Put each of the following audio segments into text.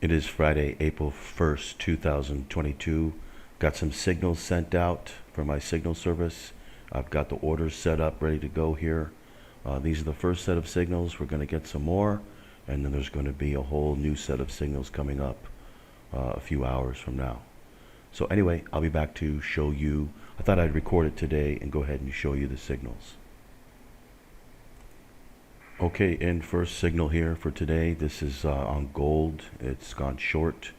It is Friday, April 1st, 2022. Got some signals sent out for my signal service. I've got the orders set up, ready to go here. These are the first set of signals. We're going to get some more, and then there's going to be a whole new set of signals coming up a few hours from now. So anyway, I'll be back to show you. I thought I'd record it today and go ahead and show you the signals. Okay, in first signal here for today, this is on gold. It's gone short,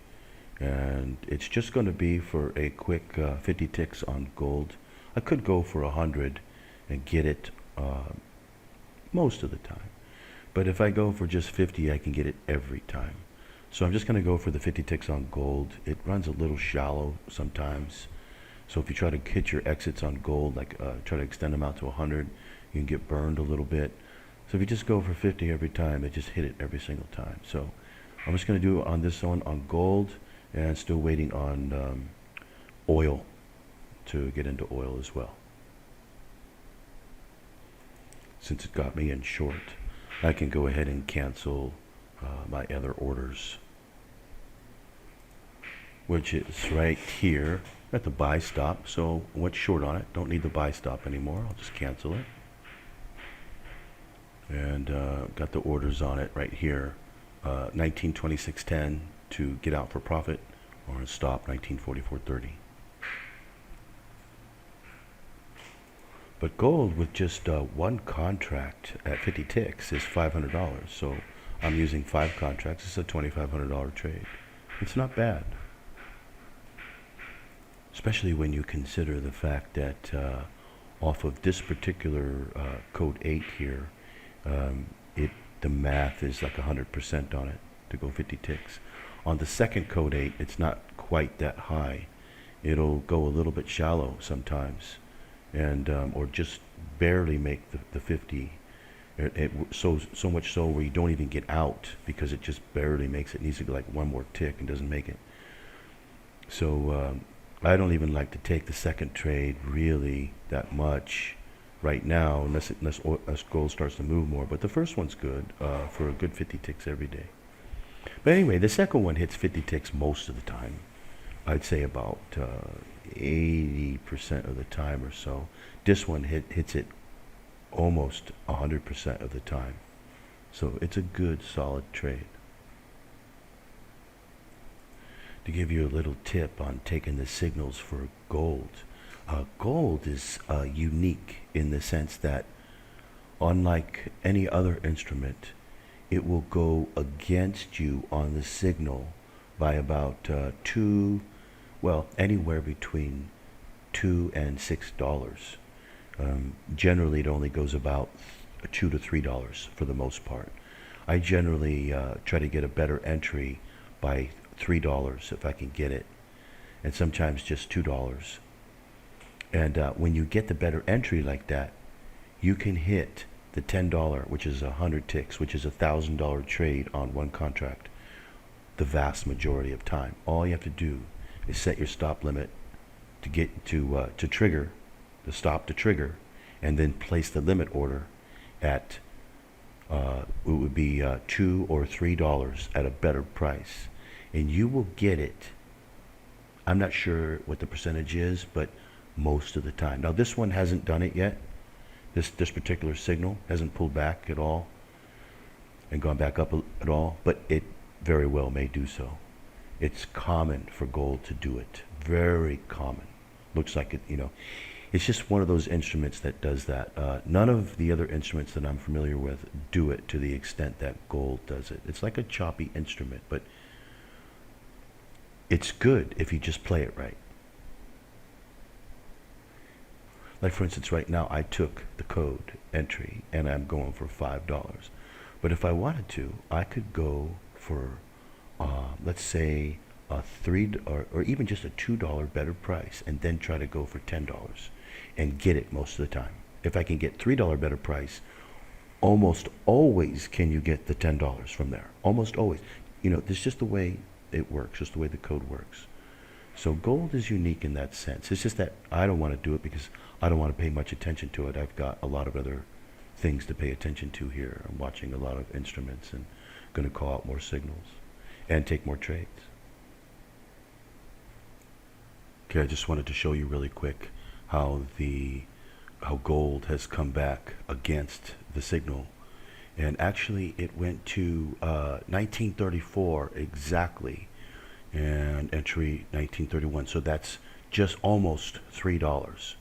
and it's just going to be for a quick 50 ticks on gold. I could go for 100 and get it most of the time, but if I go for just 50, I can get it every time. So I'm just going to go for the 50 ticks on gold. It runs a little shallow sometimes, so if you try to hit your exits on gold, like try to extend them out to 100, you can get burned a little bit. So if you just go for 50 every time, it just hit it every single time. So I'm just going to do on this one on gold, and still waiting on oil to get into oil as well. Since it got me in short, I can go ahead and cancel my other orders, which is right here at the buy stop. So what's short on it? Don't need the buy stop anymore. I'll just cancel it. And got the orders on it right here, 1926.10 to get out for profit, or stop 1944.30. But gold with just one contract at 50 ticks is $500. So I'm using 5 contracts. It's a $2,500 trade. It's not bad, especially when you consider the fact that off of this particular code 8 here, the math is like 100% on it to go 50 ticks. On the second code 8, it's not quite that high. It'll go a little bit shallow sometimes, and or just barely make the 50. So much so where you don't even get out because it just barely makes it. It needs to go like one more tick and doesn't make it. So I don't even like to take the second trade really that much right now, unless gold starts to move more. But the first one's good for a good 50 ticks every day. But anyway, the second one hits 50 ticks most of the time. I'd say about 80% of the time or so. This one hits it almost 100% of the time. So it's a good, solid trade. To give you a little tip on taking the signals for gold, gold is unique in the sense that, unlike any other instrument, it will go against you on the signal by about anywhere between $2 and $6. Generally, it only goes about $2 to $3 for the most part. I generally try to get a better entry by $3 if I can get it, and sometimes just $2. And when you get the better entry like that, you can hit the $10, which is 100 ticks, which is a $1,000 trade on one contract, the vast majority of time. All you have to do is set your stop limit to get to trigger, the stop to trigger, and then place the limit order at it would be $2 or $3 at a better price, and you will get it. I'm not sure what the percentage is, but most of the time. Now this one hasn't done it yet. This particular signal hasn't pulled back at all and gone back up at all, but it very well may do so. It's common for gold to do it. Very common. Looks like it, it's just one of those instruments that does that. None of the other instruments that I'm familiar with do it to the extent that gold does it. It's like a choppy instrument, but it's good if you just play it right. Like for instance, right now I took the code entry and I'm going for $5. But if I wanted to, I could go for, let's say, a $3 or even just a $2 better price, and then try to go for $10 and get it most of the time. If I can get $3 better price, almost always can you get the $10 from there. Almost always. This is just the way it works, just the way the code works. So gold is unique in that sense. It's just that I don't want to do it because I don't want to pay much attention to it. I've got a lot of other things to pay attention to here. I'm watching a lot of instruments and going to call out more signals. and take more trades. Okay, I just wanted to show you really quick how gold has come back against the signal. And actually it went to 1934 exactly, and entry 1931. So that's just almost $3,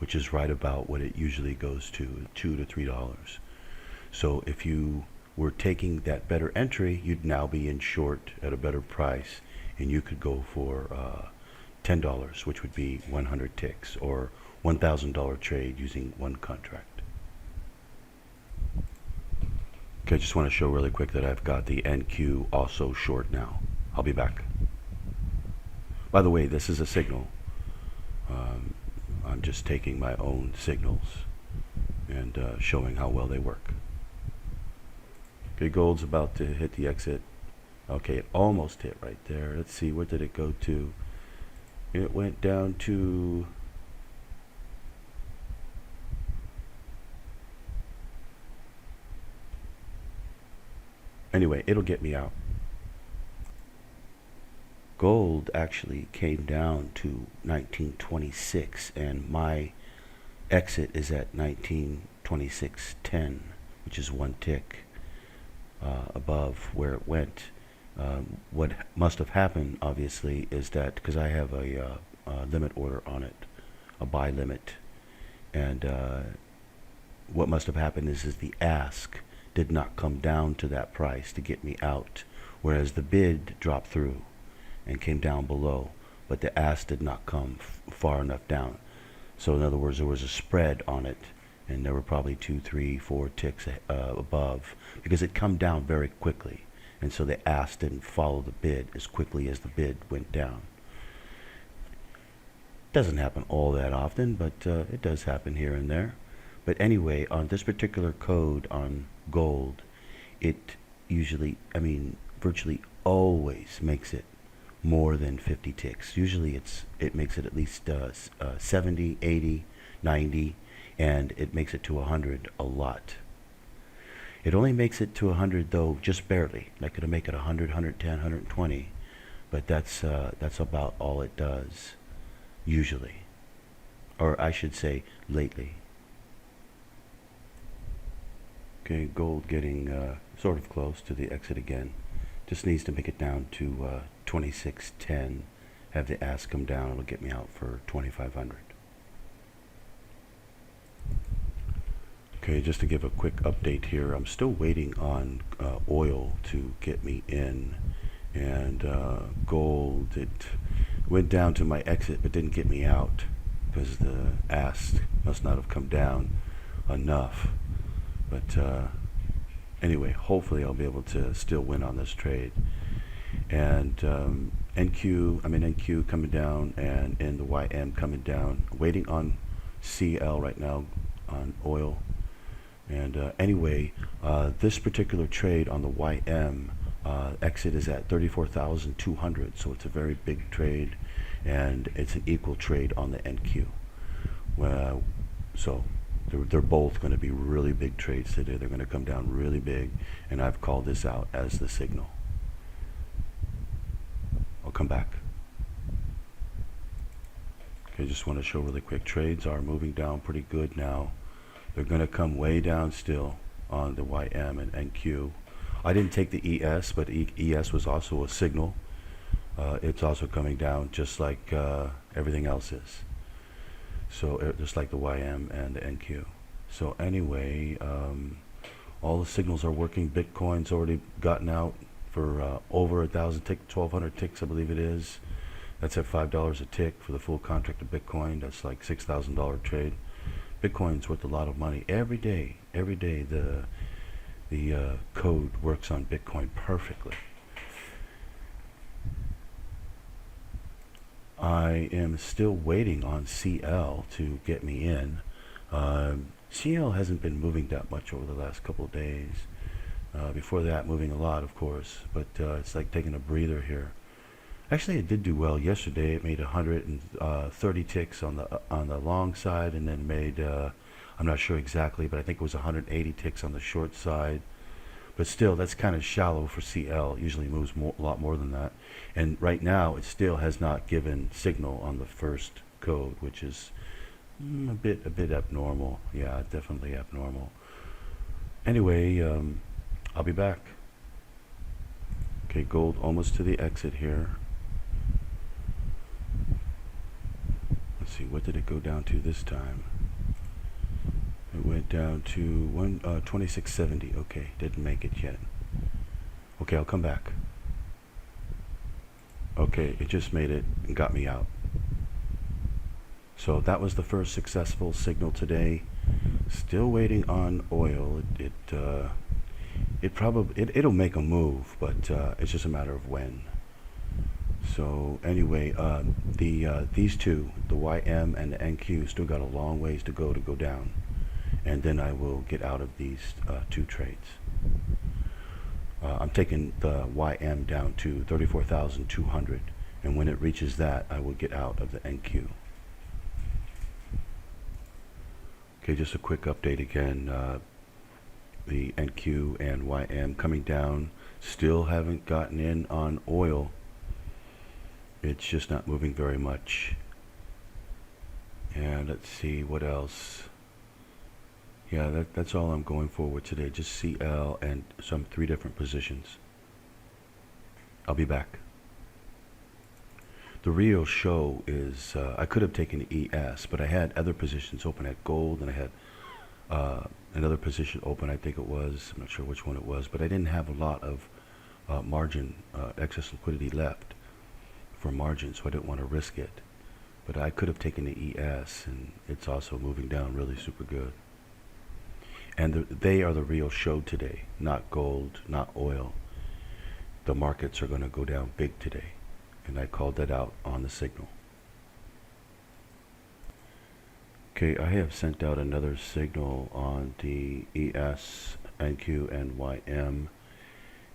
which is right about what it usually goes to, $2 to $3. So if you were taking that better entry, you'd now be in short at a better price, and you could go for $10, which would be 100 ticks, or $1,000 trade using one contract. Okay, I just want to show really quick that I've got the NQ also short now. I'll be back. By the way, this is a signal. I'm just taking my own signals and showing how well they work. Okay, gold's about to hit the exit. Okay, it almost hit right there. Let's see, what did it go to? It went down to anyway, it'll get me out. Gold actually came down to 1926, and my exit is at 1926.10, which is one tick above where it went. What must have happened, obviously, is that because I have a limit order on it, a buy limit, and what must have happened is the ask did not come down to that price to get me out, whereas the bid dropped through and came down below, but the ask did not come far enough down. So in other words, there was a spread on it, and there were probably 2, 3, 4 ticks above, because it come down very quickly, and so the ask didn't follow the bid as quickly as the bid went down. Doesn't happen all that often, but it does happen here and there. But anyway, on this particular code on gold, it usually, virtually always makes it more than 50 ticks. Usually it makes it at least 70, 80, 90, and it makes it to 100 a lot. It only makes it to 100 though, just barely. Like it'll make it 100, 110, 120, but that's about all it does, usually. Or I should say, lately. Okay, gold getting sort of close to the exit again. Just needs to make it down to 26.10. Have the ask come down. It'll get me out for 2,500. Okay, just to give a quick update here, I'm still waiting on oil to get me in, and gold, it went down to my exit but didn't get me out because the ask must not have come down enough. But anyway, hopefully I'll be able to still win on this trade. And NQ coming down, and the YM coming down. Waiting on CL right now on oil. And anyway, this particular trade on the YM exit is at 34,200, so it's a very big trade, and it's an equal trade on the NQ. So they're both going to be really big trades today. They're going to come down really big, and I've called this out as the signal. I'll come back. Okay, just want to show really quick. Trades are moving down pretty good now. They're going to come way down still on the YM and NQ. I didn't take the ES, but ES was also a signal. It's also coming down just like everything else is. So just like the YM and the NQ. So anyway, all the signals are working. Bitcoin's already gotten out for over 1,000 tick, 1,200 ticks, I believe it is. That's at $5 a tick for the full contract of Bitcoin. That's like $6,000 trade. Bitcoin's worth a lot of money every day. Every day the code works on Bitcoin perfectly. I am still waiting on CL to get me in. CL hasn't been moving that much over the last couple of days. Before that, moving a lot, of course, but it's like taking a breather here. Actually, it did do well yesterday. It made 130 ticks on the long side, and then made I'm not sure exactly, but I think it was 180 ticks on the short side. But still, that's kind of shallow for CL. It usually moves a lot more than that. And right now, it still has not given signal on the first code, which is a bit abnormal. Yeah, definitely abnormal. Anyway, I'll be back. Okay, gold almost to the exit here. Let's see, what did it go down to this time? It went down to 2670. Okay, didn't make it yet. Okay, I'll come back. Okay, it just made it and got me out. So that was the first successful signal today. Still waiting on oil. It'll make a move, but it's just a matter of when. So anyway, these two, the YM and the NQ, still got a long ways to go down, and then I will get out of these two trades. I'm taking the YM down to 34,200, and when it reaches that, I will get out of the NQ. Okay, just a quick update again. The NQ and YM coming down. Still haven't gotten in on oil. It's just not moving very much. And let's see what else. Yeah, that's all I'm going forward today. Just CL and some 3 different positions. I'll be back. The real show is I could have taken ES, but I had other positions open at gold, and I had another position open, I think it was. I'm not sure which one it was, but I didn't have a lot of margin, excess liquidity left for margin, so I didn't want to risk it. But I could have taken the ES, and it's also moving down really super good. And they are the real show today, not gold, not oil. The markets are going to go down big today, and I called that out on the signal. Okay, I have sent out another signal on the ES, NQ, and YM,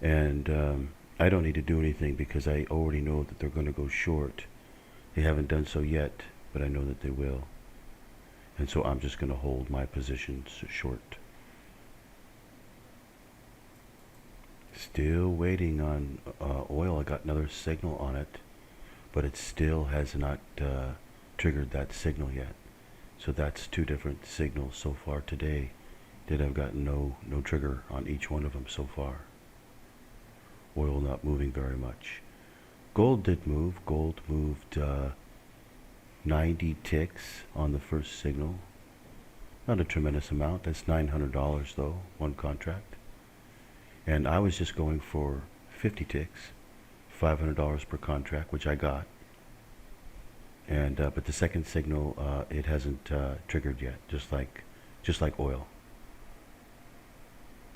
and I don't need to do anything because I already know that they're going to go short. They haven't done so yet, but I know that they will. And so I'm just going to hold my positions short. Still waiting on oil. I got another signal on it, but it still has not triggered that signal yet. So that's 2 different signals so far today that I've gotten no trigger on each one of them so far. Oil not moving very much. Gold did move. Gold moved 90 ticks on the first signal. Not a tremendous amount. That's $900 though, one contract. And I was just going for 50 ticks, $500 per contract, which I got. And but the second signal, it hasn't triggered yet, just like oil.